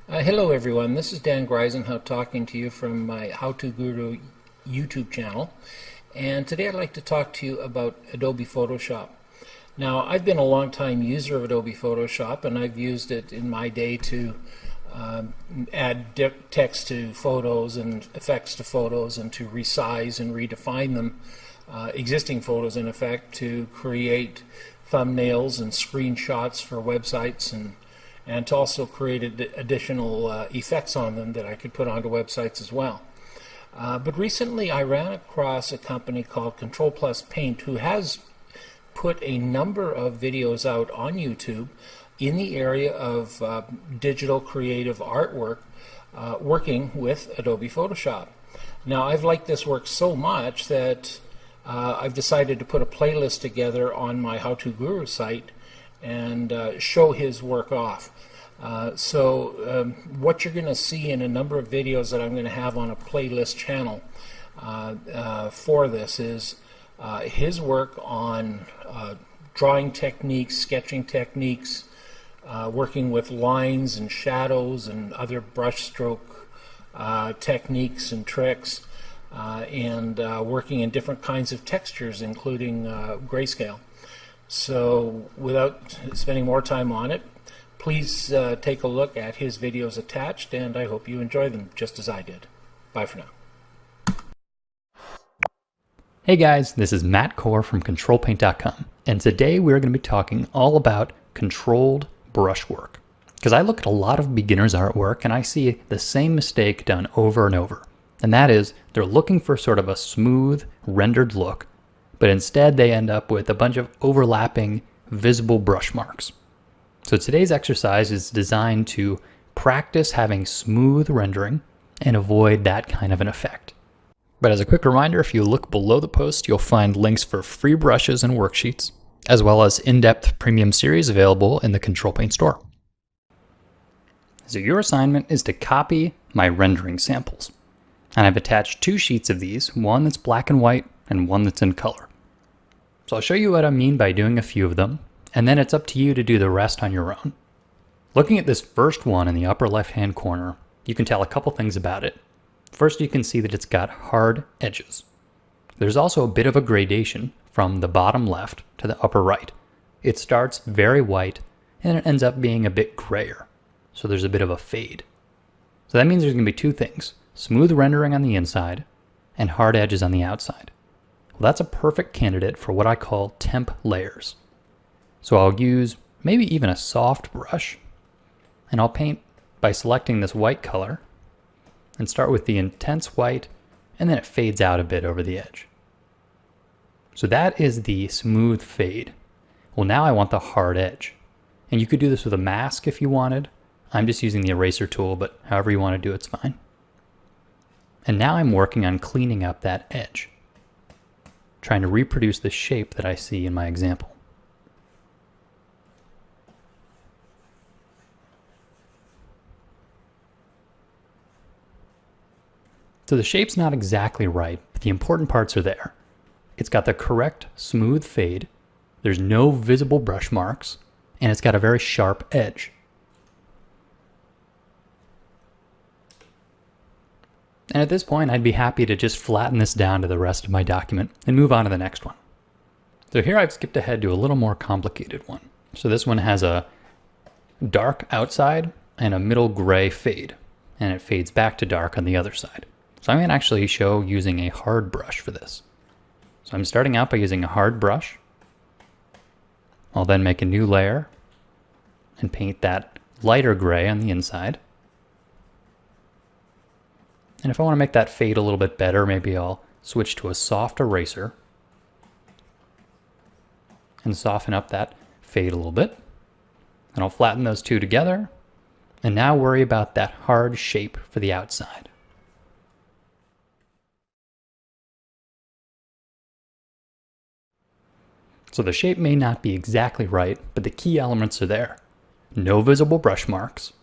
Hello everyone, this is Dan Greisenhout talking to you from my How To Guru YouTube channel, and today I'd like to talk to you about Adobe Photoshop. Now, I've been a long time user of Adobe Photoshop, and I've used it in my day to add text to photos and effects to photos, and to resize and redefine them, existing photos in effect, to create thumbnails and screenshots for websites, and to also create additional effects on them that I could put onto websites as well. But recently I ran across a company called Control Plus Paint, who has put a number of videos out on YouTube in the area of digital creative artwork, working with Adobe Photoshop. Now, I've liked this work so much that I've decided to put a playlist together on my How To Guru site and show his work off. What you're going to see in a number of videos that I'm going to have on a playlist channel for this is his work on drawing techniques, sketching techniques, working with lines and shadows and other brushstroke techniques and tricks, and working in different kinds of textures, including grayscale. So without spending more time on it, please take a look at his videos attached, and I hope you enjoy them just as I did. Bye for now. Hey guys, this is Matt Core from ControlPaint.com, and today we're going to be talking all about controlled brushwork. Because I look at a lot of beginners' artwork and I see the same mistake done over and over. And that is, they're looking for sort of a smooth, rendered look, but instead they end up with a bunch of overlapping, visible brush marks. So today's exercise is designed to practice having smooth rendering and avoid that kind of an effect. But as a quick reminder, if you look below the post, you'll find links for free brushes and worksheets, as well as in-depth premium series available in the Control Paint store. So your assignment is to copy my rendering samples. And I've attached two sheets of these, one that's black and white and one that's in color. So I'll show you what I mean by doing a few of them, and then it's up to you to do the rest on your own. Looking at this first one in the upper left-hand corner, you can tell a couple things about it. First, you can see that it's got hard edges. There's also a bit of a gradation from the bottom left to the upper right. It starts very white and it ends up being a bit grayer. So there's a bit of a fade. So that means there's going to be two things: smooth rendering on the inside and hard edges on the outside. Well, that's a perfect candidate for what I call temp layers. So I'll use maybe even a soft brush, and I'll paint by selecting this white color and start with the intense white, and then it fades out a bit over the edge. So that is the smooth fade. Well, now I want the hard edge. And you could do this with a mask if you wanted. I'm just using the eraser tool, but however you want to do it's fine. And now I'm working on cleaning up that edge, trying to reproduce the shape that I see in my example. So the shape's not exactly right, but the important parts are there. It's got the correct smooth fade, there's no visible brush marks, and it's got a very sharp edge. And at this point, I'd be happy to just flatten this down to the rest of my document and move on to the next one. So here I've skipped ahead to a little more complicated one. So this one has a dark outside and a middle gray fade, and it fades back to dark on the other side. So I'm going to actually show using a hard brush for this. So I'm starting out by using a hard brush. I'll then make a new layer and paint that lighter gray on the inside. And if I want to make that fade a little bit better, maybe I'll switch to a soft eraser and soften up that fade a little bit. And I'll flatten those two together, and now worry about that hard shape for the outside. So the shape may not be exactly right, but the key elements are there. No visible brush marks,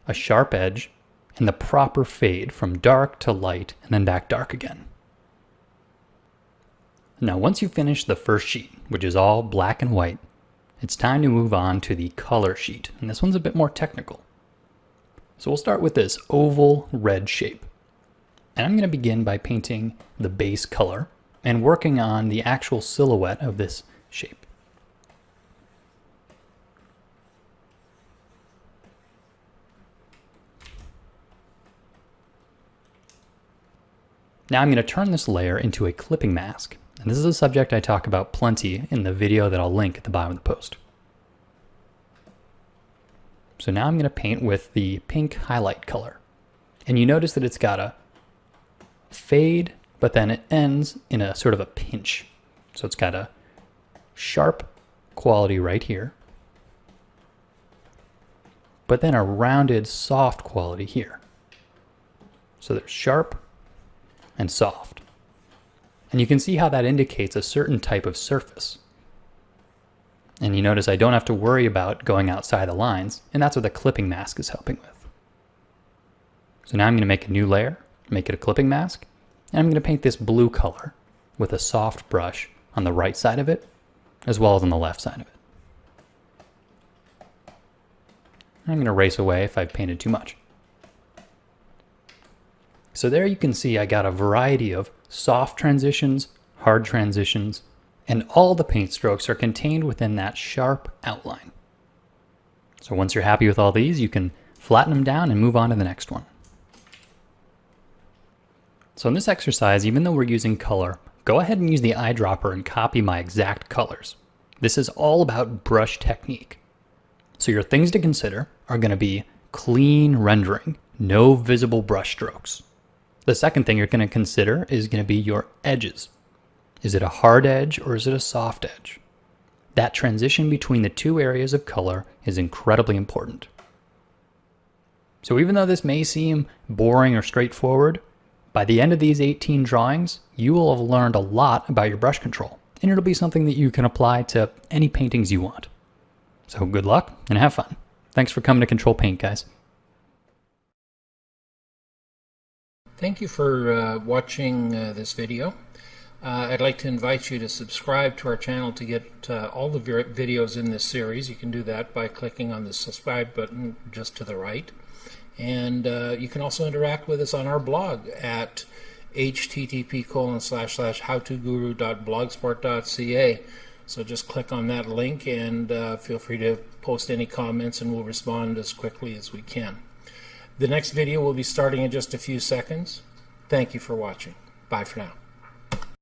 a sharp edge, and the proper fade from dark to light and then back dark again. Now once you finish the first sheet, which is all black and white, it's time to move on to the color sheet, and this one's a bit more technical. So we'll start with this oval red shape. And I'm going to begin by painting the base color and working on the actual silhouette of this shape. Now I'm going to turn this layer into a clipping mask. And this is a subject I talk about plenty in the video that I'll link at the bottom of the post. So now I'm going to paint with the pink highlight color. And you notice that it's got a fade, but then it ends in a sort of a pinch. So it's got a sharp quality right here, but then a rounded soft quality here. So there's sharp and soft. And you can see how that indicates a certain type of surface. And you notice I don't have to worry about going outside the lines, and that's what the clipping mask is helping with. So now I'm going to make a new layer, make it a clipping mask, and I'm going to paint this blue color with a soft brush on the right side of it, as well as on the left side of it. I'm going to erase away if I've painted too much. So there you can see I got a variety of soft transitions, hard transitions, and all the paint strokes are contained within that sharp outline. So once you're happy with all these, you can flatten them down and move on to the next one. So in this exercise, even though we're using color, go ahead and use the eyedropper and copy my exact colors. This is all about brush technique. So your things to consider are going to be clean rendering, no visible brush strokes. The second thing you're going to consider is going to be your edges. Is it a hard edge or is it a soft edge? That transition between the two areas of color is incredibly important. So even though this may seem boring or straightforward, by the end of these 18 drawings, you will have learned a lot about your brush control, and it'll be something that you can apply to any paintings you want. So good luck and have fun. Thanks for coming to Control Paint, guys. Thank you for watching this video. I'd like to invite you to subscribe to our channel to get all the videos in this series. You can do that by clicking on the subscribe button just to the right. And you can also interact with us on our blog at http://howtoguru.blogspot.ca. So just click on that link and feel free to post any comments and we'll respond as quickly as we can. The next video will be starting in just a few seconds. Thank you for watching. Bye for now.